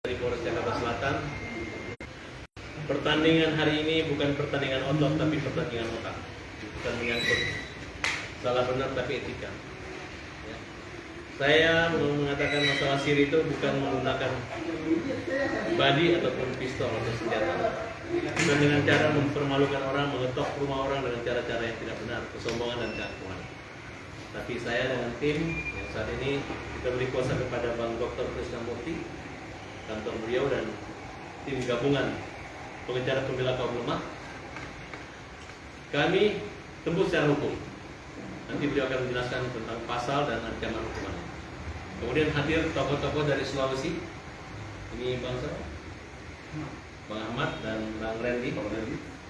Dari Polres Jakarta Selatan. Pertandingan hari ini bukan pertandingan otot tapi pertandingan otak. Bukan menyangkut salah benar tapi etika. Ya. Saya mengatakan masalah siri itu bukan menggunakan badi ataupun pistol atau senjata. Bukan dengan cara mempermalukan orang, mengetok rumah orang dengan cara-cara yang tidak benar, kesombongan dan keakuan. Tapi saya dengan tim yang saat ini kita beri kuasa kepada Bang Dr. Krisnamurti, kantor beliau dan tim gabungan pengejar pembela kaum lemah. Kami tembus secara hukum. Nanti beliau akan menjelaskan tentang pasal dan ancaman hukuman. Kemudian hadir tokoh-tokoh dari Sulawesi. Ini Bang siapa? Bang Ahmad dan Bang Randy.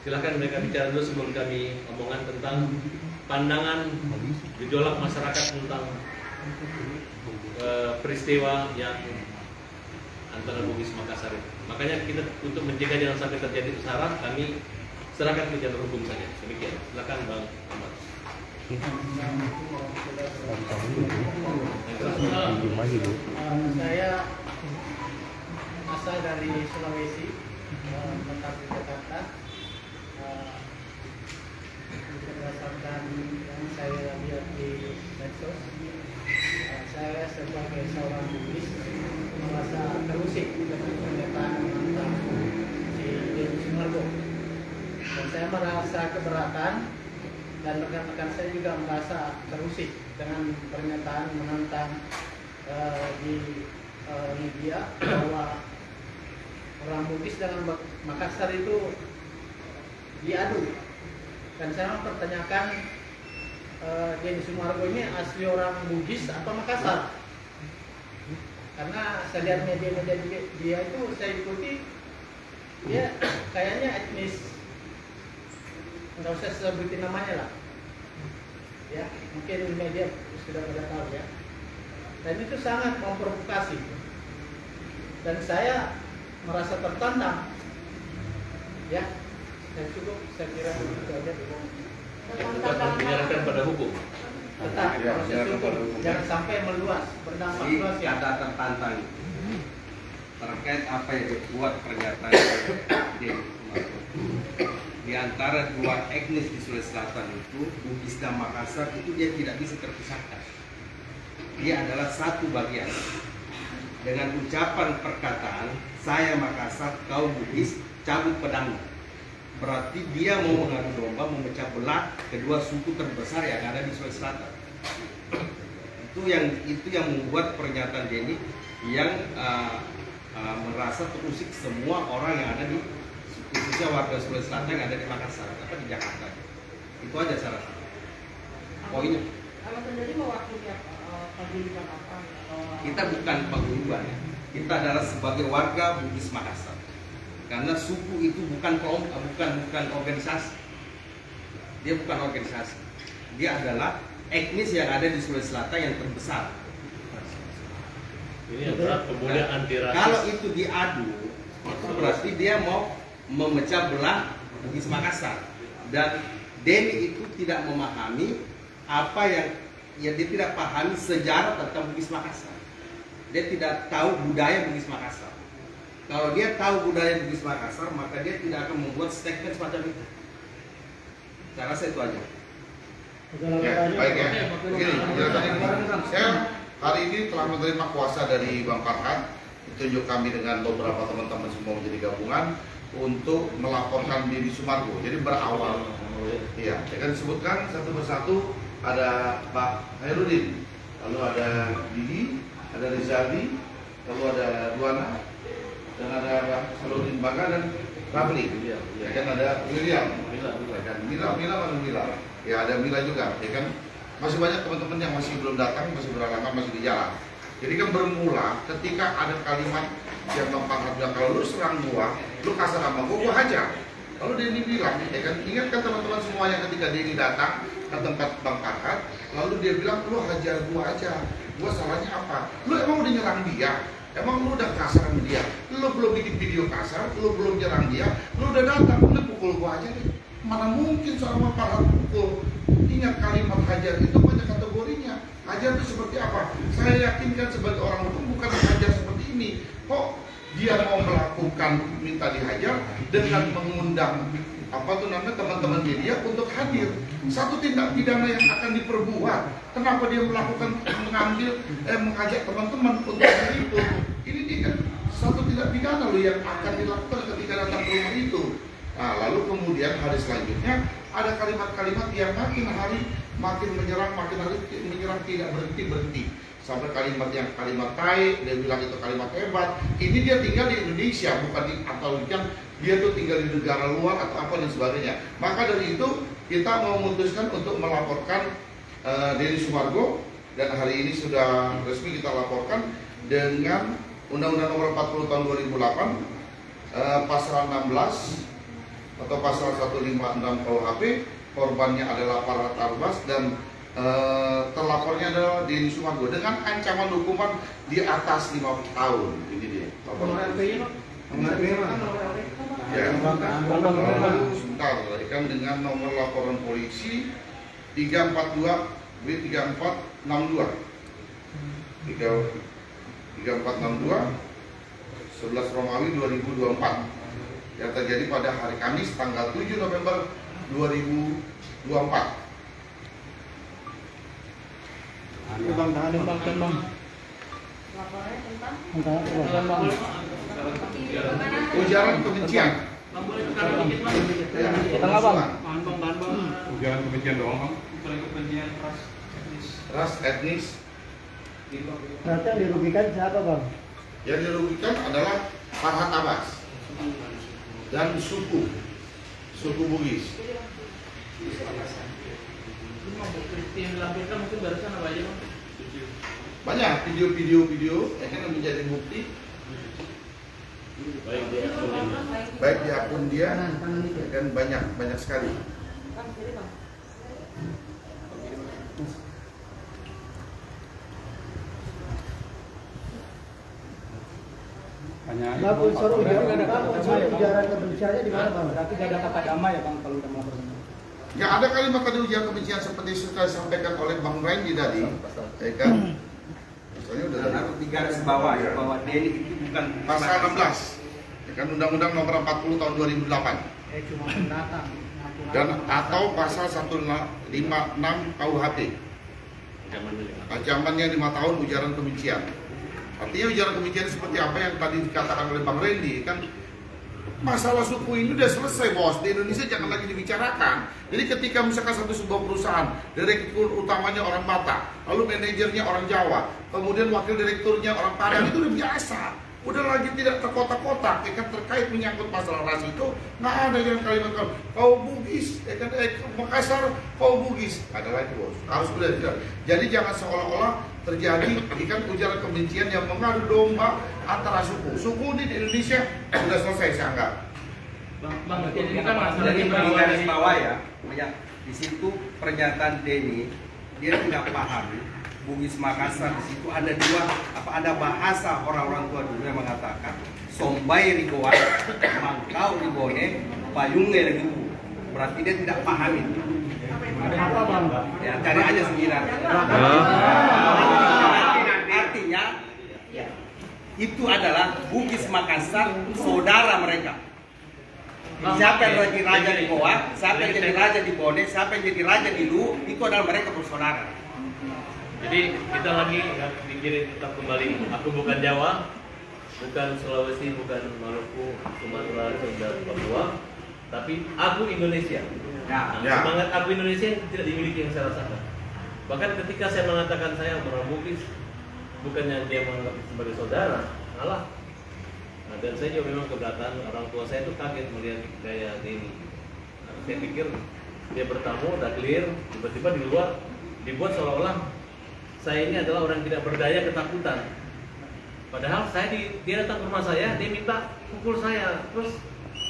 Silahkan mereka bicara dulu sebelum kami omongan tentang pandangan gejolak masyarakat tentang peristiwa yang antara Bugis Makassar itu. Makanya kita untuk mencegah jangan sampai terjadi sara, kami serahkan ke jalur hukum saja. Demikian. Silakan Bang Ahmad. Saya asal dari Sulawesi, menetap di Jakarta. Berdasarkan yang saya lihat di medsos, saya sebagai seorang Bugis merasa terusik dengan pernyataan tentang si Denny Sumargo. Dan saya merasa keberatan dan rekan-rekan saya juga merasa terusik dengan pernyataan menentang di media bahwa orang Bugis dengan Makassar itu diadu. Dan saya mempertanyakan Denny Sumargo ini asli orang Bugis atau Makassar? Karena saya lihat media-media dia itu saya ikuti, dia kayaknya etnis, nggak usah sebutin namanya lah, ya mungkin media sudah pada tahu ya. Dan itu sangat memprovokasi, dan saya merasa tertantang, ya. Saya kira begitu aja dulu. Tetap menyerahkan pada hukum. Tetap proses hukum, jangan sampai meluas, berdampak luas ya. Kata tertantang terkait apa yang dibuat pernyataan Denny Sumargo. Di antara dua etnis di Sulawesi Selatan itu, Bugis dan Makassar itu dia tidak bisa terpisahkan. Dia adalah satu bagian. Dengan ucapan perkataan, saya Makassar, kau Bugis, cabut pedangmu. Berarti dia mau mengadu domba, memecah belah kedua suku terbesar yang ada di Sulawesi Selatan. Itu yang membuat pernyataan Denny yang merasa terusik semua orang yang ada di, khususnya warga Sulawesi Selatan yang ada di Makassar atau di Jakarta. Itu aja saya rasa poinnya. Kalau terjadi mewakili paguyuban apa? Kita bukan paguyuban, ya. Kita adalah sebagai warga Bugis Makassar. Karena suku itu bukan organisasi. Dia bukan organisasi. Dia adalah etnis yang ada di Sulawesi Selatan yang terbesar. Ini adalah pemuda anti rasis. Kalau itu diadu, itu berarti dia mau memecah belah Bugis Makassar. Dan Denny itu tidak memahami apa yang dia tidak pahami sejarah tentang Bugis Makassar. Dia tidak tahu budaya Bugis Makassar. Kalau dia tahu budaya Bugis Makassar, maka dia tidak akan membuat statement semacam itu. Saya rasa itu aja. Ya, baik ya. Begini, saya hari ini telah menerima kuasa dari Bang Farhan, ditunjuk kami dengan beberapa teman-teman semua menjadi gabungan untuk melaporkan Denny Sumargo. Jadi berawal, iya, ya kan disebutkan satu persatu ada Pak Hairudin, lalu ada Didi, ada Rizaldi, lalu ada Duana, dan ada Pak Saludin Baga dan Rafli. Ya kan ada William, ya kan Mila, ya ada Mila juga, ya kan masih banyak teman-teman yang masih belum datang, masih berhalangan, masih di jalan. Jadi kan bermula ketika ada kalimat yang Bang Farhan bilang, kalau lu serang gua, lu kasar sama gua hajar. Lalu Denny bilang, ya kan, ingatkan teman-teman semua yang ketika Denny datang ke tempat Bang Farhan, lalu dia bilang, lu hajar gua aja, gua salahnya apa? Lu emang udah nyerang dia? Emang lu udah kasar sama dia? Lu belum bikin video kasar, lu belum nyerang dia, lu udah datang, lu pukul gua aja deh. Mana mungkin seorang Farhan pukul? Ingat kalimat hajar itu banyak kategorinya. Hajar itu seperti apa? Saya yakinkan sebagai orang hukum bukan hajar seperti ini. Kok dia mau melakukan minta dihajar dengan mengundang teman-teman media untuk hadir. Satu tindak pidana yang akan diperbuat. Kenapa dia melakukan mengajak teman-teman untuk hadir itu? Ini dia satu tindak pidana loh yang akan dilakukan ketika datang ke rumah itu. Nah, lalu kemudian hari selanjutnya ada kalimat-kalimat yang makin hari makin menyerang tidak berhenti. Sampai kalimat tai, dia bilang itu kalimat hebat. Ini dia tinggal di Indonesia, bukan dia tuh tinggal di negara luar atau apa dan sebagainya. Maka dari itu kita memutuskan untuk melaporkan Denny Sumargo, dan hari ini sudah resmi kita laporkan dengan Undang-Undang Nomor 40 Tahun 2008 Pasal 16 atau Pasal 156 KUHP. Korbannya adalah para Tarbas dan terlapornya adalah Denny Sumargo dengan ancaman hukuman di atas 5 tahun. Ini dia. Ya, lalu sebentar, kan dengan nomor laporan polisi 342 B3462 11 Romawi 2024 yang terjadi pada hari Kamis tanggal 7 November 2024. Laporannya tentang Ujaran kebencian. Ujaran kebencian doang, Bang. Ras, etnis. Berarti yang dirugikan siapa, Bang? Yang dirugikan adalah Farhat Abbas dan suku Bugis. Yang dilampirkan mungkin barusan apa aja, Bang? Banyak video yang menjadi bukti baik di akun dia dan banyak sekali. Bang, unsur ujaran kebenciannya di mana, Bang? Berarti tidak ada kata damai ya, Bang, kalau udah melaporkan. Ya, ada kalimat tadi ujaran kebencian seperti sudah disampaikan oleh Bang Randy tadi, ya kan? Misalnya udah tadi Harus digaris bawah ya, bahwa Denny itu bukan pasal 16, ya kan, Undang-Undang Nomor 40 Tahun 2008, Cuma pendatang. dan atau pasal 156 KUHP, ancamannya 5 tahun ujaran kebencian. Artinya ujaran kebencian seperti apa yang tadi dikatakan oleh Bang Randy, kan masalah suku ini udah selesai, bos. Di Indonesia jangan lagi dibicarakan. Jadi ketika misalkan sebuah perusahaan, direktur utamanya orang Batak, lalu manajernya orang Jawa, kemudian wakil direkturnya orang Padang, itu udah biasa. Udah lagi tidak terkotak-kotak, ya kan, terkait menyangkut masalah ras itu nggak ada yang kalimat kau Bugis, ya kan, Makassar kau Bugis, ada lagi, bos. Harus sudah tidak. Jadi jangan seolah-olah terjadi ikan ujaran kebencian yang mengadu domba antara suku. Suku di Indonesia sudah selesai, saya anggap. Bang, ini kan masalah Jadi di di garis bawah ya, di situ pernyataan Denny dia tidak paham Bugis Makassar. Di situ ada ada bahasa orang-orang tua dulu yang mengatakan Sombai rigoa, Mangkau ribone, Payunge ribu. Berarti dia tidak paham itu. Apa, Bang? Ya, cari aja sendiri. Artinya itu adalah Bugis Makassar saudara mereka. Siapa yang jadi raja di Goa, siapa yang jadi raja di Bone, siapa yang jadi raja di Lu, itu adalah mereka bersaudara. Jadi kita lagi pikirin tetap kembali. Aku bukan Jawa, bukan Sulawesi, bukan Maluku, Sumatera, dan Papua, tapi aku Indonesia. Nah, Ya. semangat aku Indonesia tidak dimiliki yang saya rasakan. Bahkan ketika saya mengatakan saya orang Bugis, bukannya dia menganggap sebagai saudara, malah. Nah, dan saya juga memang keberatan, orang tua saya itu kaget melihat gaya Denny. Nah, saya pikir dia bertamu, udah clear, tiba-tiba di luar dibuat seolah-olah saya ini adalah orang yang tidak berdaya, ketakutan. Padahal dia datang ke rumah saya, dia minta pukul saya. Terus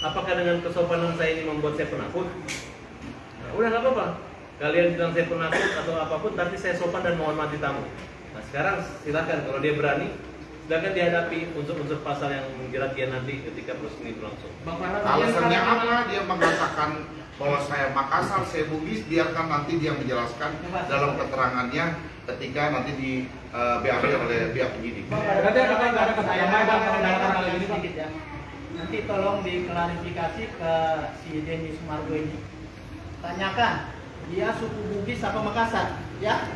apakah dengan kesopanan saya ini membuat saya penakut? Nah, udah nggak apa-apa. Kalian bilang saya penakut atau apapun, tapi saya sopan dan menghormati tamu. Nah, sekarang silakan kalau dia berani, silakan dihadapi unsur-unsur pasal yang menjerat dia nanti ketika proses ini berlangsung. Alasannya apa? Dia mengatakan bahwa saya Makassar, saya Bugis, biarkan nanti dia menjelaskan dalam keterangannya ketika nanti di BAP oleh pihak penyidik. Berarti apakah nggak ada kata damai, Bang, kalau dalam hal ini, Bang? nanti tolong diklarifikasi ke si Denny Sumargo ini. Tanyakan, dia suku Bugis apa Makassar? Ya.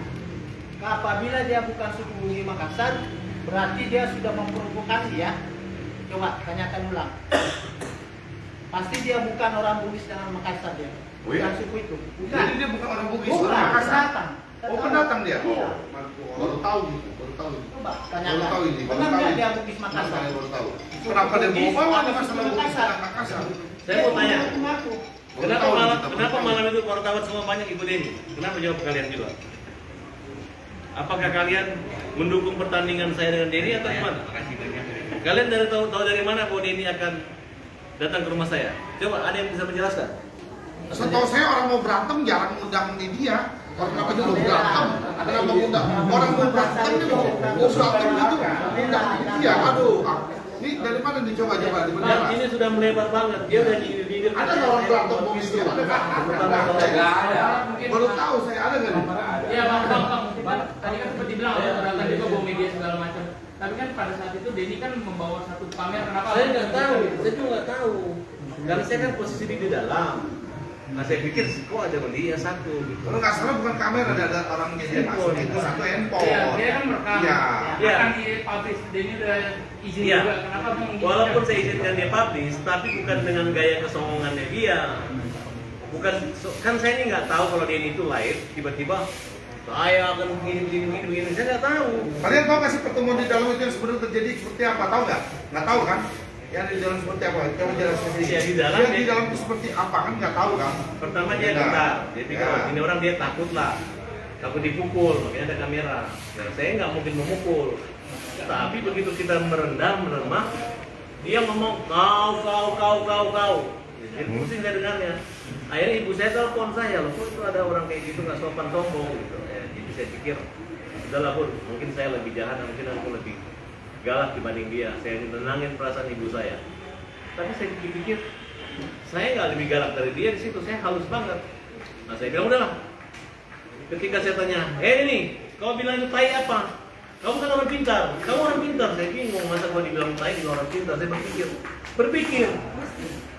Apabila dia bukan suku Bugis Makassar, berarti dia sudah memprovokasi ya. Coba tanyakan ulang. Pasti dia bukan orang Bugis dengan Makassar dia. Oh iya? Bukan suku itu. Bukan. Jadi dia bukan orang Bugis, Bukan, orang Makassar. pendatang. Oh, pendatang dia. Iya. Baru tahu gitu, baru tahu. Coba Baru tanyakan. tahu ini, baru Benar tahu. nggak ini. dia Bugis Makassar? Saya baru tahu. Kenapa dia Bugis bawa atau masalah suku Bugis Makassar? dan Makassar? Saya mau tanya, Mengaku. Baru kenapa tahu malam, kita, baru kenapa tahu. malam itu wartawan semua banyak Ibu Denny? Kenapa jawab kalian juga? Apakah kalian mendukung pertandingan saya dengan Denny atau gimana? Kalian tahu dari mana bahwa Denny akan datang ke rumah saya? Coba ada yang bisa menjelaskan? Setahu saya orang mau berantem jarang undang di dia. Orang kenapa juga mau berantem? Kenapa undang? Orang mau berantem dia mau berantem gitu. Undang di dia. Aduh. Ini dari mana dicoba-coba di Nah, bendera? ini sudah melebar banget. Dia udah nyindir-nyindir. Ada nggak orang berantem Bugis itu? Ada nggak? Baru tahu saya ada nggak nih? Iya bang. Tadi kan seperti bilang ya, ternyata juga bawa media segala macam. Tapi kan pada saat itu Denny kan membawa satu pamer kenapa? Saya nggak tahu, saya juga nggak tahu. Karena saya kan posisi di dalam. Nah saya pikir kok ada media satu gitu. Kalau nggak salah bukan kamera, ada orang media masuk itu satu handphone. Iya, dia kan merekam. Iya. Iya. Akan dipublish, Denny udah izin Iya. juga. Kenapa bang? Walaupun saya izinkan dia publish, tapi bukan dengan gaya kesombongannya dia. Bukan, kan saya ini nggak tahu kalau dia itu live, tiba-tiba saya akan begini, saya nggak tahu. Kalian tahu nggak sih pertemuan di dalam itu yang sebenarnya terjadi seperti apa? Tahu nggak? Nggak tahu kan? Yang di dalam seperti apa? Coba jelaskan sedikit. Ya, di dalam Yang dia- di dalam itu seperti apa kan? Nggak tahu kan? Pertama dia Ya. gentar, jadi Ya. kalau ini orang dia takut lah, takut dipukul, makanya ada kamera. Nah, saya nggak mungkin memukul, tapi begitu kita meremah, dia ngomong kau. Jadi pusing saya dengarnya. Akhirnya ibu saya telepon saya, loh kok itu ada orang kayak gitu nggak sopan sombong gitu. Jadi saya pikir, udahlah pun, mungkin saya lebih jahat, mungkin aku lebih galak dibanding dia. Saya menenangin perasaan ibu saya. Tapi saya pikir, saya nggak lebih galak dari dia di situ. Saya halus banget. Nah saya bilang udahlah. Ketika saya tanya, ini, kau bilang itu tai apa? Kamu kan orang pintar. Kamu orang pintar. Saya bingung masa gua dibilang tai di orang pintar. Saya berpikir.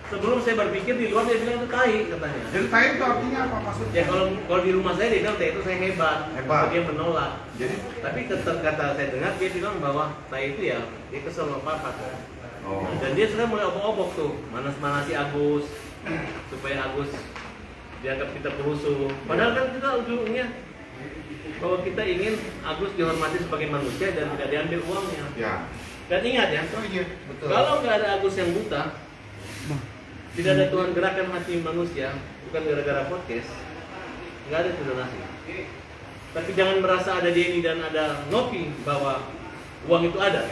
Sebelum saya berpikir di luar dia bilang itu tai katanya. Jadi tai itu artinya apa maksudnya? Ya kalau di rumah saya dia bilang tai itu saya hebat. Hebat. Dia menolak. Jadi Tapi kata saya dengar dia bilang bahwa tai itu ya dia kesel sama papa. oh. Dan dia sudah mulai obok-obok tuh, manas-manasi Agus supaya Agus dianggap kita perusuh. Padahal kan kita ujungnya bahwa kita ingin Agus dihormati sebagai manusia dan tidak diambil uangnya. Ya. Dan ingat ya, Oh iya, betul. kalau nggak ada Agus yang buta, tidak ada Tuhan gerakan hati manusia, bukan gara-gara podcast, nggak ada donasi. Tapi jangan merasa ada Denny dan ada Nopi bahwa uang itu ada.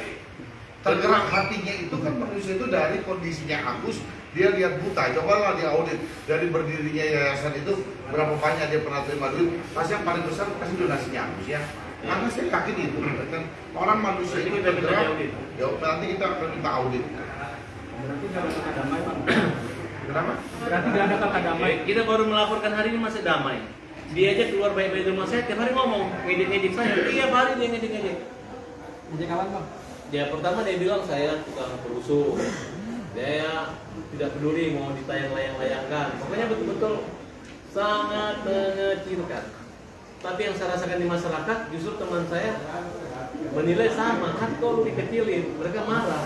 Tergerak hatinya itu kan manusia itu dari kondisinya Agus, dia lihat buta. Cobalah dia audit dari berdirinya yayasan itu berapa banyak dia pernah terima duit. Pasti yang paling besar pasti donasinya Agus ya. Karena saya yakin itu kan orang manusia Nanti itu kita minta tergerak. audit. Ya nanti kita akan minta audit. Berarti tidak ada kata damai bang. Kenapa? Berarti tidak ada kata damai. Kita baru melaporkan hari ini masih damai. Dia aja keluar baik-baik dari rumah saya, tiap hari ngomong, ngedit-ngedit saya. Tiap hari dia ngedit-ngedit. Jadi kawan bang. Ya pertama dia bilang saya tukang perusuh. Dia tidak peduli mau ditayang-layang-layangkan. Pokoknya betul-betul sangat mengecilkan. Tapi yang saya rasakan di masyarakat, justru teman saya menilai sama. Kan kalau dikecilin, mereka marah.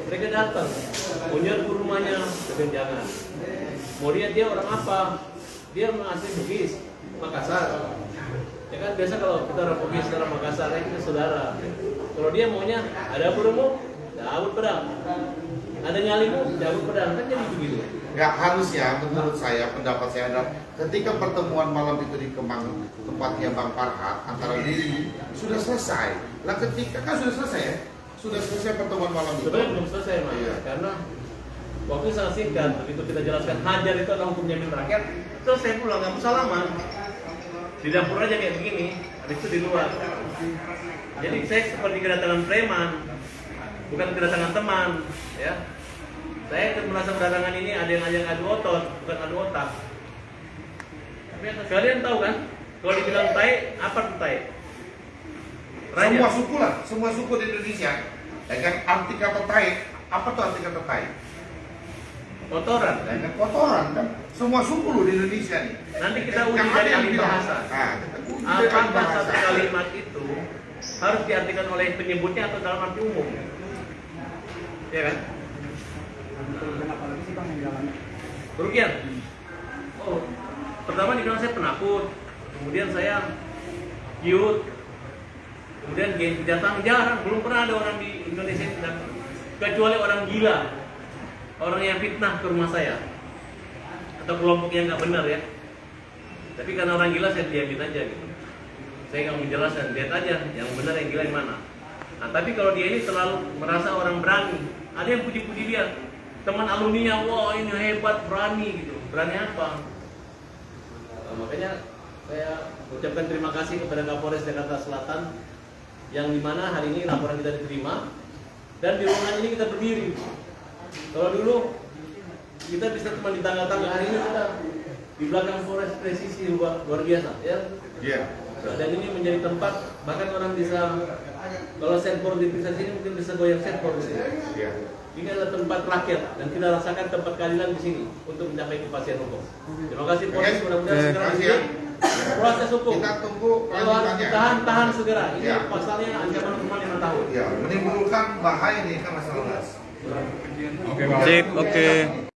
Mereka datang, mau nyerbu rumahnya, tapi jangan. Mau lihat dia orang apa? Dia asli Bugis, Makassar. Ya kan biasa kalau kita orang Bugis, orang Makassar, kita saudara. Kalau dia maunya ada burungmu, cabut pedang. Ada nyalimu, cabut pedang. Kan jadi begitu. Ya harusnya menurut saya pendapat saya adalah ketika pertemuan malam itu di Kemang tempatnya Bang Farhat antara diri sudah selesai. Lah ketika kan sudah selesai ya? Sudah selesai pertemuan malam itu. Sebenarnya belum selesai Mas, Iya. karena waktu sangat singkat. Begitu kita jelaskan hajar itu adalah hukum jamin rakyat, selesai pulang, nggak usah lama. Di dapur aja kayak begini, habis itu di luar. Jadi saya seperti kedatangan preman, bukan kedatangan teman, ya. Saya merasa kedatangan ini ada yang ajak adu otot, bukan adu otak. Kalian tahu kan, kalau dibilang tai, apa tuh tai? Semua suku lah, semua suku di Indonesia. Ya kan arti kata tai Apa tuh arti kata tai? Kotoran. Tai kan kotoran kan. Semua suku loh di Indonesia nih. Nanti kita uji Yang ada dari yang ahli bilang, bahasa. Nah, kita uji dari ahli Apakah bahasa. satu kalimat itu harus diartikan oleh penyebutnya atau dalam arti umum? Ya kan? Kenapa lagi sih Bang yang jalannya? Kerugian. Oh, pertama dibilang saya penakut, kemudian saya cute, kemudian geng kejahatan jarang, belum pernah ada orang di Indonesia yang tidak, kecuali orang gila, orang yang fitnah ke rumah saya, atau kelompok yang nggak benar ya. Tapi karena orang gila saya diamin aja gitu. Saya nggak menjelaskan, lihat aja yang benar yang gila yang mana. Nah, tapi kalau dia ini selalu merasa orang berani, ada yang puji-puji dia, teman alumninya, wah ini hebat, berani gitu. Berani apa? Nah, makanya saya ucapkan terima kasih kepada Kapolres Jakarta Selatan yang dimana hari ini laporan kita diterima dan di ruangan ini kita berdiri. Kalau dulu kita bisa cuma di tangga-tangga, hari ini kita di belakang Polres presisi luar biasa ya. Iya. Dan ini menjadi tempat bahkan orang bisa kalau setboard di sini mungkin bisa goyang setboard di sini. Iya. Ini adalah tempat rakyat dan kita rasakan tempat keadilan di sini untuk mencapai kepastian hukum. Terima kasih Polres, mudah-mudahan segera kasih dibuka proses hukum. Kita tunggu Kalau harus kelanjutannya. tahan segera. Ini Ya. pasalnya ancaman hukuman 5 tahun. Ya, menimbulkan bahaya nih kan masalah. Sip, oke.